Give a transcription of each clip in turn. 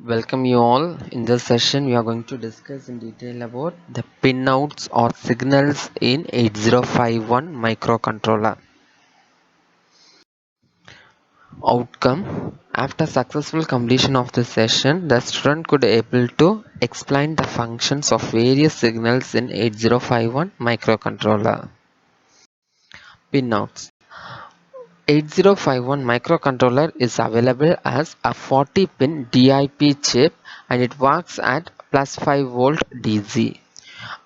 Welcome you all. In this session, we are going to discuss in detail about the pinouts or signals in 8051 microcontroller. Outcome: after successful completion of this session, the student could able to explain the functions of various signals in 8051 microcontroller. Pinouts: 8051 microcontroller is available as a 40-pin DIP chip and it works at plus 5 volt DC.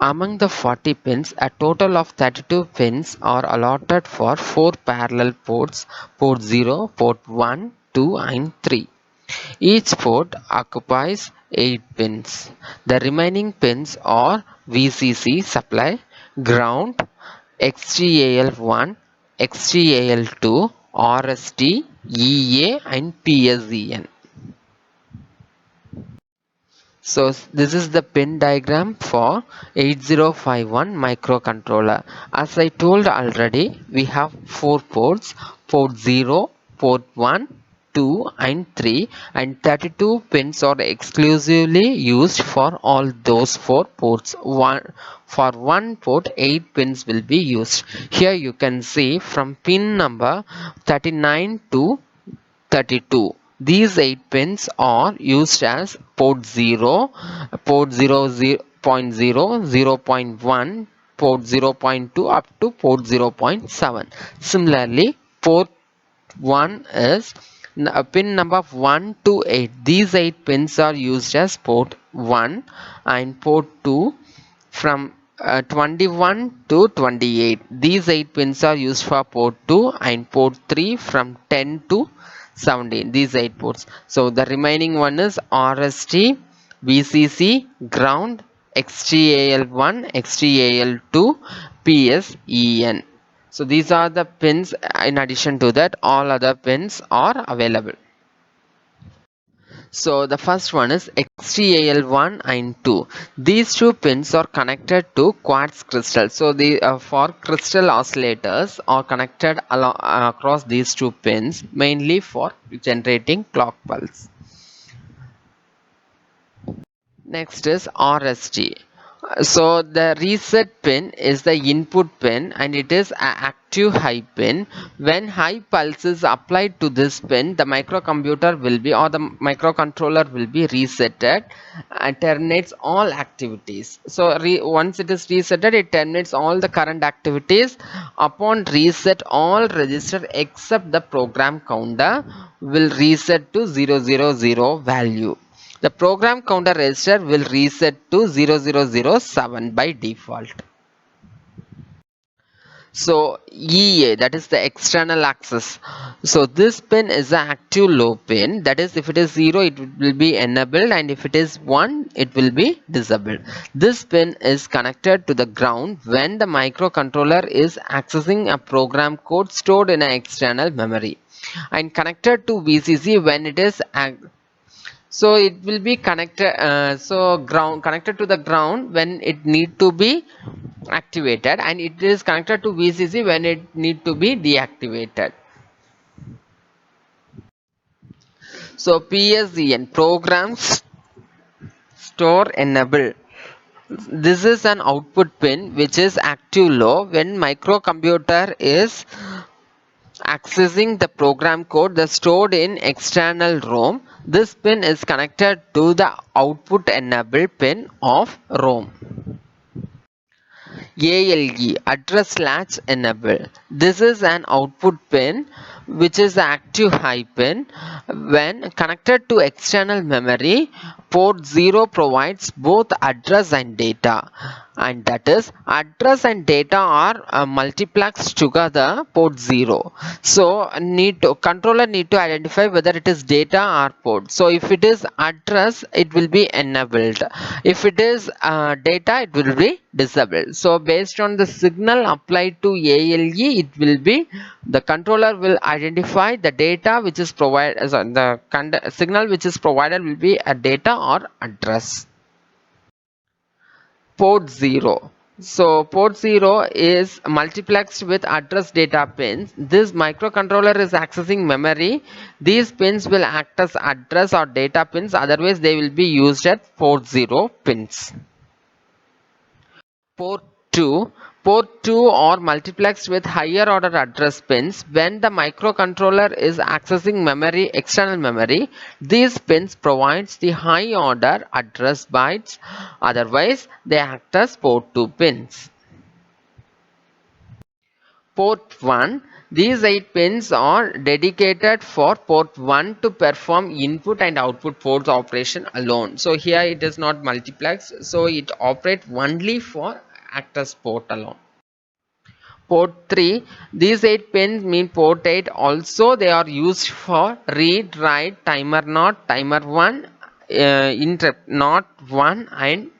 Among the 40 pins, a total of 32 pins are allotted for 4 parallel ports: port 0, port 1, 2 and 3. Each port occupies 8 pins. The remaining pins are VCC supply, ground, XTAL1, XTAL2, RST, EA and PSEN. So this is the pin diagram for 8051 microcontroller. As I told already, we have 4 ports: port 0, port 1, 2 and 3, and 32 pins are exclusively used for all those 4 ports. For one port, 8 pins will be used. Here you can see from pin number 39 to 32. These 8 pins are used as port 0, port 0, 0.0, 0.1, port 0.2 up to port 0.7. Similarly, port 1 is pin number 1 to 8. These 8 pins are used as port 1, and port 2 from 21 to 28. These 8 pins are used for port 2, and port 3 from 10 to 17. These 8 ports. So the remaining one is RST, VCC, ground, XTAL1, XTAL2, PSEN. So these are the pins. In addition to that, all other pins are available. So the first one is XTAL1 and 2. These two pins are connected to quartz crystal. So the for crystal oscillators are connected across these two pins, mainly for generating clock pulse. Next is RST. So the reset pin is the input pin and it is an active high pin. When high pulse is applied to this pin, the microcomputer will be, or the microcontroller will be resetted and terminates all activities. So once it is resetted, it terminates all the current activities. Upon reset, all register except the program counter will reset to 000 value. The program counter register will reset to 0007 by default. So EA, that is the external access. So this pin is an active low pin. That is, if it is 0, it will be enabled, and if it is 1, it will be disabled. This pin is connected to the ground when the microcontroller is accessing a program code stored in an external memory, and connected to VCC when it is so it will be connected connected to the ground when it need to be activated, and it is connected to VCC when it need to be deactivated. So PSEN, programs store enable. This is an output pin which is active low when microcomputer is accessing the program code that's stored in external ROM. This pin is connected to the output enable pin of ROM. ALE, address latch enable. This is an output pin which is active high pin. When connected to external memory, port 0 provides both address and data, and that is address and data are multiplexed together port 0. So controller need to identify whether it is data or port. So if it is address, it will be enabled. If it is data, it will be disabled. So based on the signal applied to ALE, it will be, the controller will identify the data which is provided, the signal which is provided will be a data or address. Port 0. So port 0 is multiplexed with address data pins. This microcontroller is accessing memory. These pins will act as address or data pins, otherwise they will be used at port 0 pins. Port 2. Port 2 are multiplexed with higher order address pins. When the microcontroller is accessing memory, external memory, these pins provides the high order address bytes. Otherwise, they act as port 2 pins. Port 1. These 8 pins are dedicated for port 1 to perform input and output ports operation alone. So here it is not multiplex, so it operates only for act as port alone. Port 3. These 8 pins mean port 8. Also they are used for read, write, timer not, timer 1, interrupt not 1 and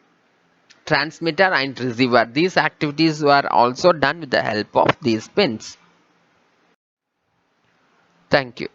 transmitter and receiver. These activities were also done with the help of these pins. Thank you.